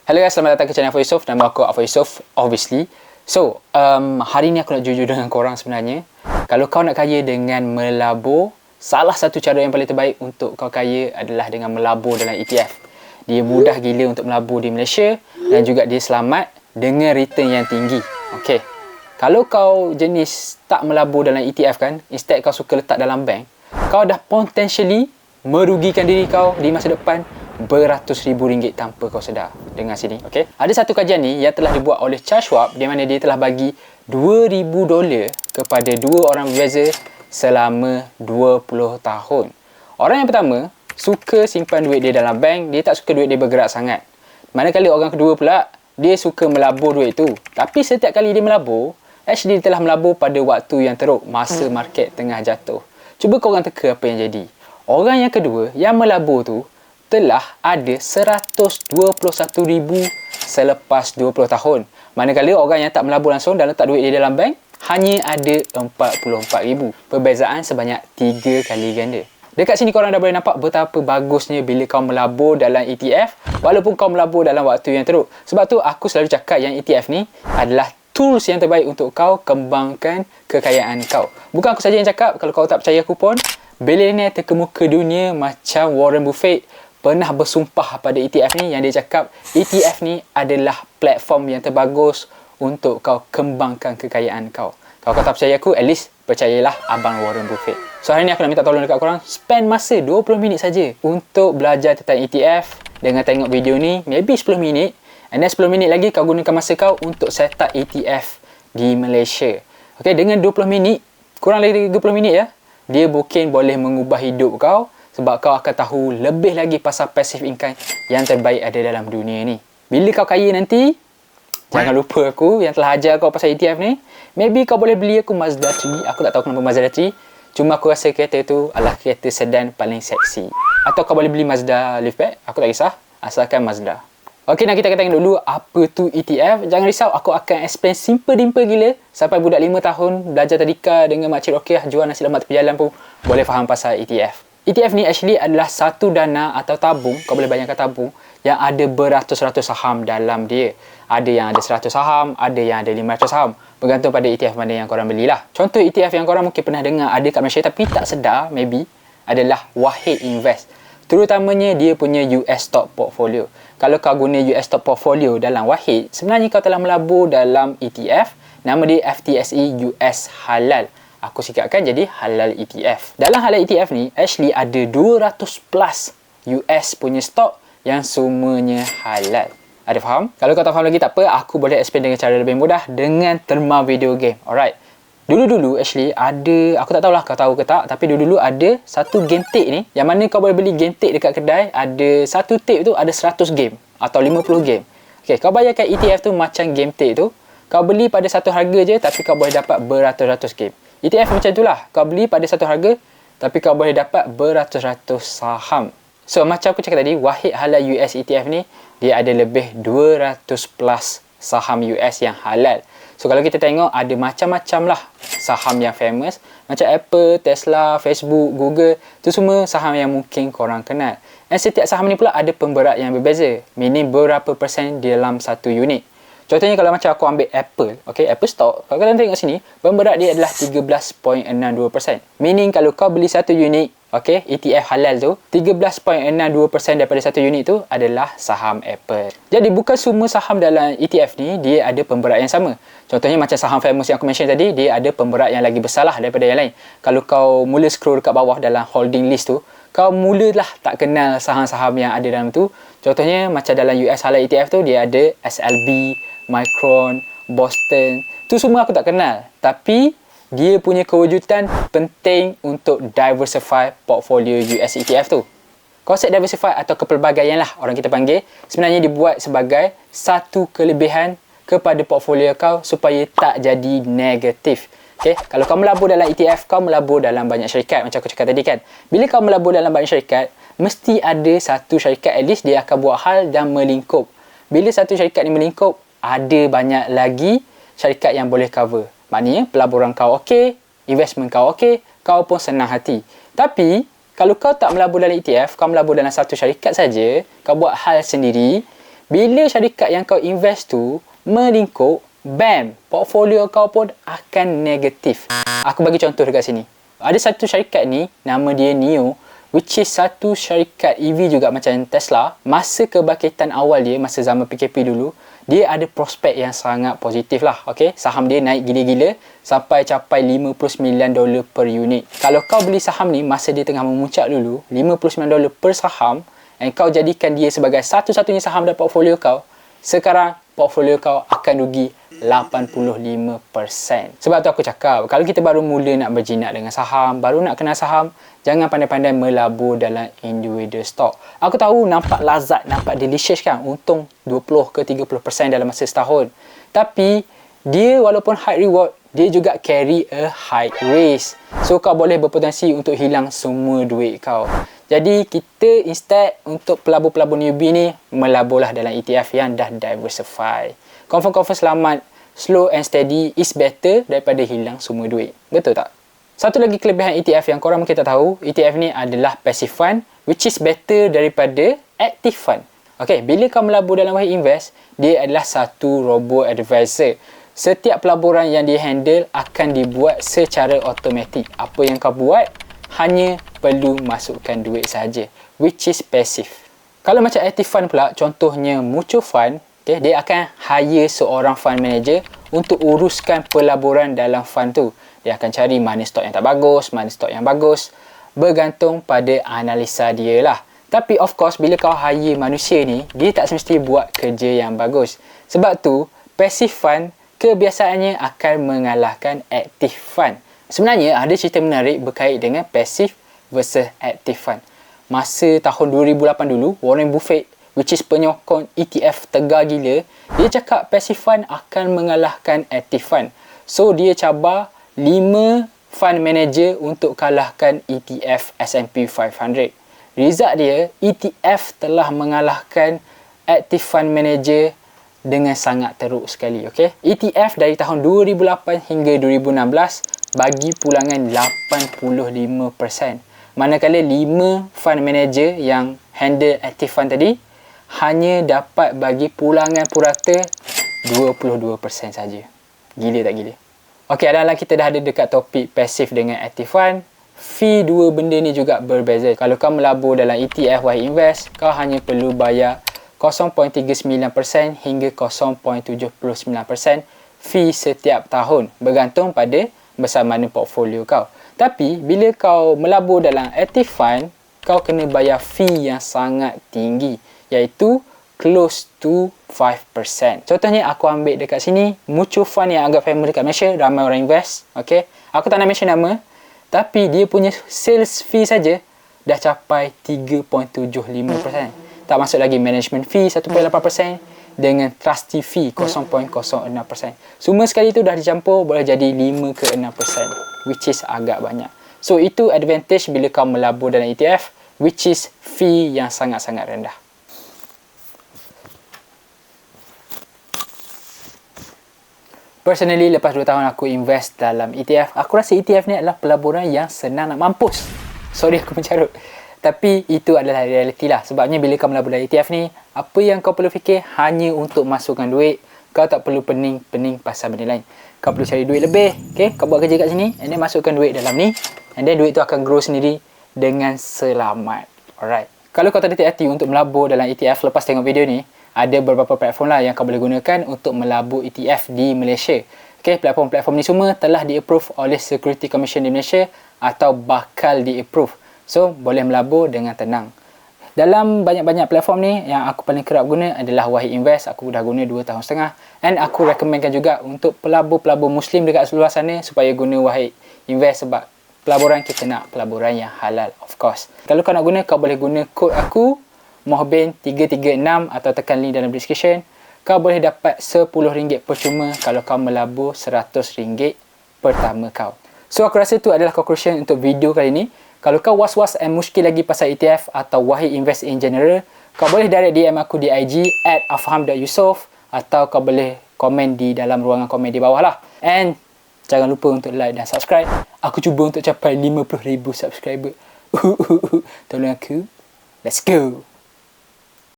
Hello guys, selamat datang ke channel Afo Yusof. Nama aku Afo Yusof, obviously. So, hari ni aku nak jujur dengan korang sebenarnya. Kalau kau nak kaya dengan melabur, salah satu cara yang paling terbaik untuk kau kaya adalah dengan melabur dalam ETF. Dia mudah gila untuk melabur di Malaysia dan juga dia selamat dengan return yang tinggi. Okay. Kalau kau jenis tak melabur dalam ETF kan, instead kau suka letak dalam bank, kau dah potentially merugikan diri kau di masa depan beratus ribu ringgit tanpa kau sedar. Dengar sini, okey. Ada satu kajian ni yang telah dibuat oleh Charles Schwab di mana dia telah bagi $2,000 kepada dua orang berbeza selama 20 tahun. Orang yang pertama suka simpan duit dia dalam bank, dia tak suka duit dia bergerak sangat. Manakala orang kedua pula, dia suka melabur duit tu. Tapi setiap kali dia melabur, actually dia telah melabur pada waktu yang teruk, masa market tengah jatuh. Cuba korang teka apa yang jadi. Orang yang kedua yang melabur tu telah ada 121,000 selepas 20 tahun. Manakala orang yang tak melabur langsung dan letak duit dia dalam bank hanya ada 44,000. Perbezaan sebanyak 3 kali ganda. Dekat sini korang dah boleh nampak betapa bagusnya bila kau melabur dalam ETF walaupun kau melabur dalam waktu yang teruk. Sebab tu aku selalu cakap yang ETF ni adalah tools yang terbaik untuk kau kembangkan kekayaan kau. Bukan aku saja yang cakap, kalau kau tak percaya aku pun, billionaire terkemuka dunia macam Warren Buffett pernah bersumpah pada ETF ni yang dia cakap ETF ni adalah platform yang terbagus untuk kau kembangkan kekayaan kau. Kalau kau tak percaya aku, at least percayalah abang Warren Buffett. So hari ni aku nak minta tolong dekat korang, spend masa 20 minit saja untuk belajar tentang ETF dengan tengok video ni, maybe 10 minit. And then 10 minit lagi kau gunakan masa kau untuk set up ETF di Malaysia. Okay, dengan 20 minit, kurang lagi 30 minit ya, dia mungkin boleh mengubah hidup kau sebab kau akan tahu lebih lagi pasal passive income yang terbaik ada dalam dunia ni. Bila kau kaya nanti, jangan lupa aku yang telah ajar kau pasal ETF ni. Maybe kau boleh beli aku Mazda 3. Aku tak tahu kenapa Mazda 3. Cuma aku rasa kereta tu adalah kereta sedan paling seksi. Atau kau boleh beli Mazda Liftback. Aku tak kisah. Asalkan Mazda. Okey, nak kita tengok dulu apa tu ETF. Jangan risau, aku akan explain simple-dimple gila. Sampai budak 5 tahun belajar tadika dengan Makcik Rokiah jual nasi lemak tepi jalan pun boleh faham pasal ETF. ETF ni actually adalah satu dana atau tabung, kau boleh bayangkan tabung, yang ada beratus-ratus saham dalam dia. Ada yang ada 100 saham, ada yang ada 500 saham. Bergantung pada ETF mana yang korang belilah. Contoh ETF yang korang mungkin pernah dengar ada kat Malaysia tapi tak sedar maybe adalah Wahid Invest. Terutamanya dia punya US Stock Portfolio. Kalau kau guna US Stock Portfolio dalam Wahid, sebenarnya kau telah melabur dalam ETF. Nama dia FTSE US Halal. Aku sikapkan jadi Halal ETF. Dalam Halal ETF ni, actually ada 200 plus US punya stok yang semuanya halal. Ada faham? Kalau kau tak faham lagi tak apa, aku boleh explain dengan cara lebih mudah dengan terma video game. Alright. Dulu-dulu actually ada, aku tak tahulah kau tahu ke tak, tapi dulu-dulu ada satu game tape ni yang mana kau boleh beli game tape dekat kedai, ada satu tape tu ada 100 game atau 50 game. Okay, kau bayarkan ETF tu macam game tape tu, kau beli pada satu harga je tapi kau boleh dapat beratus-ratus game. ETF macam itulah, kau beli pada satu harga tapi kau boleh dapat beratus-ratus saham. So macam aku cakap tadi, Wahid Halal US ETF ni dia ada lebih 200 plus saham US yang halal. So kalau kita tengok ada macam-macam lah saham yang famous macam Apple, Tesla, Facebook, Google, tu semua saham yang mungkin korang kenal. Dan setiap saham ni pula ada pemberat yang berbeza, meaning berapa persen dalam satu unit. Contohnya kalau macam aku ambil Apple, okay, Apple stock, kalau korang tengok sini, pemberat dia adalah 13.62%. Meaning kalau kau beli satu unit, okay, ETF halal tu, 13.62% daripada satu unit tu adalah saham Apple. Jadi bukan semua saham dalam ETF ni dia ada pemberat yang sama. Contohnya macam saham famous yang aku mention tadi, dia ada pemberat yang lagi besar lah daripada yang lain. Kalau kau mula scroll dekat bawah dalam holding list tu, kau mulalah tak kenal saham-saham yang ada dalam tu. Contohnya macam dalam US Halal ETF tu, dia ada SLB, Micron, Boston. Tu semua aku tak kenal. Tapi dia punya kewujudan penting untuk diversify portfolio US ETF tu. Konsep diversify atau kepelbagaian lah orang kita panggil, sebenarnya dibuat sebagai satu kelebihan kepada portfolio kau supaya tak jadi negatif. Okay? Kalau kau melabur dalam ETF, kau melabur dalam banyak syarikat macam aku cakap tadi kan. Bila kau melabur dalam banyak syarikat, mesti ada satu syarikat at least dia akan buat hal dan melingkup. Bila satu syarikat ni melingkup, ada banyak lagi syarikat yang boleh cover. Maknanya pelaburan kau okey, investment kau okey, kau pun senang hati. Tapi kalau kau tak melabur dalam ETF, kau melabur dalam satu syarikat saja, kau buat hal sendiri, Bila syarikat yang kau invest tu melingkup, bam, portfolio kau pun akan negatif. Aku bagi contoh dekat sini. Ada satu syarikat ni, nama dia NIO, which is satu syarikat EV juga macam Tesla. Masa kebangkitan awal dia, masa zaman PKP dulu, dia ada prospek yang sangat positif lah. Okay? Saham dia naik gila-gila sampai capai $59 per unit. Kalau kau beli saham ni masa dia tengah memuncak dulu, $59 per saham, dan kau jadikan dia sebagai satu-satunya saham dalam portfolio kau, sekarang portfolio kau akan rugi 85%. Sebab tu aku cakap, kalau kita baru mula nak berjinak dengan saham, baru nak kenal saham, jangan pandai-pandai melabur dalam individual stock. Aku tahu nampak lazat, nampak delicious kan, untung 20 ke 30% dalam masa setahun. Tapi dia walaupun high reward, dia juga carry a high risk. So kau boleh berpotensi untuk hilang semua duit kau. Jadi kita instead untuk pelabur-pelabur newbie ni, melaburlah dalam ETF yang dah diversify. Confirm selamat, slow and steady is better daripada hilang semua duit. Betul tak? Satu lagi kelebihan ETF yang korang mungkin tak tahu, ETF ni adalah passive fund, which is better daripada active fund. Okay, bila kau melabur dalam Wahid Invest, dia adalah satu robo-advisor. Setiap pelaburan yang dia handle akan dibuat secara automatik. Apa yang kau buat, hanya perlu masukkan duit saja, which is passive. Kalau macam active fund pula, contohnya mutual fund, okay, dia akan hire seorang fund manager untuk uruskan pelaburan dalam fund tu. Dia akan cari mana stok yang tak bagus, mana stok yang bagus, bergantung pada analisa dia lah. Tapi of course, bila kau hire manusia ni, dia tak semesti buat kerja yang bagus. Sebab tu, passive fund kebiasaannya akan mengalahkan active fund. Sebenarnya ada cerita menarik berkait dengan passive versus active fund. Masa tahun 2008 dulu, Warren Buffett, which is penyokong ETF tegar gila, dia cakap passive fund akan mengalahkan active fund. So dia cabar 5 fund manager untuk kalahkan ETF S&P 500. Result dia, ETF telah mengalahkan active fund manager dengan sangat teruk sekali. Okay? ETF dari tahun 2008 hingga 2016 bagi pulangan 85%. Manakala 5 fund manager yang handle active fund tadi hanya dapat bagi pulangan purata 22% saja. Gila tak gila? Okey, adalah kita dah ada dekat topik passive dengan active fund. Fee dua benda ni juga berbeza. Kalau kau melabur dalam ETF Wahid Invest, kau hanya perlu bayar 0.39% hingga 0.79% fee setiap tahun, bergantung pada besar mana portfolio kau. Tapi bila kau melabur dalam active fund, kau kena bayar fee yang sangat tinggi, iaitu close to 5%. Contohnya aku ambil dekat sini mutual fund yang agak famous dekat Malaysia, ramai orang invest. Okay, aku tak nak mention nama, tapi dia punya sales fee saja dah capai 3.75%. Tak masuk lagi management fee 1.8% dengan trustee fee 0.06%. Semua sekali tu dah dicampur boleh jadi 5 ke 6%, which is agak banyak. So itu advantage bila kau melabur dalam ETF, which is fee yang sangat-sangat rendah. Personally, lepas 2 tahun aku invest dalam ETF, aku rasa ETF ni adalah pelaburan yang senang nak mampus. Sorry aku mencarut. Tapi itu adalah realiti lah. Sebabnya bila kau melabur dalam ETF ni, apa yang kau perlu fikir hanya untuk masukkan duit. Kau tak perlu pening-pening pasal benda lain. Kau perlu cari duit lebih. Okay? Kau buat kerja kat sini, and then masukkan duit dalam ni. And then duit tu akan grow sendiri dengan selamat. Alright. Kalau kau tak ada hati untuk melabur dalam ETF lepas tengok video ni, ada beberapa platform lah yang kau boleh gunakan untuk melabur ETF di Malaysia. Okay, platform-platform ni semua telah di-approve oleh Security Commission di Malaysia atau bakal di-approve. So, boleh melabur dengan tenang. Dalam banyak-banyak platform ni, yang aku paling kerap guna adalah Wahid Invest. Aku dah guna 2 tahun setengah. And aku recommendkan juga untuk pelabur-pelabur Muslim dekat seluar sana supaya guna Wahid Invest, sebab pelaburan kita nak pelaburan yang halal, of course. Kalau kau nak guna, kau boleh guna kod aku, Mohbin336, atau tekan link dalam description. Kau boleh dapat RM10 percuma kalau kau melabur RM100 pertama kau. So, aku rasa tu adalah conclusion untuk video kali ni. Kalau kau was-was and muskil lagi pasal ETF atau Wahid Invest in general, kau boleh direct DM aku di IG @afham.yusof, atau kau boleh komen di dalam ruangan komen di bawah lah. And jangan lupa untuk like dan subscribe. Aku cuba untuk capai 50,000 subscriber. Tolong aku. Let's go!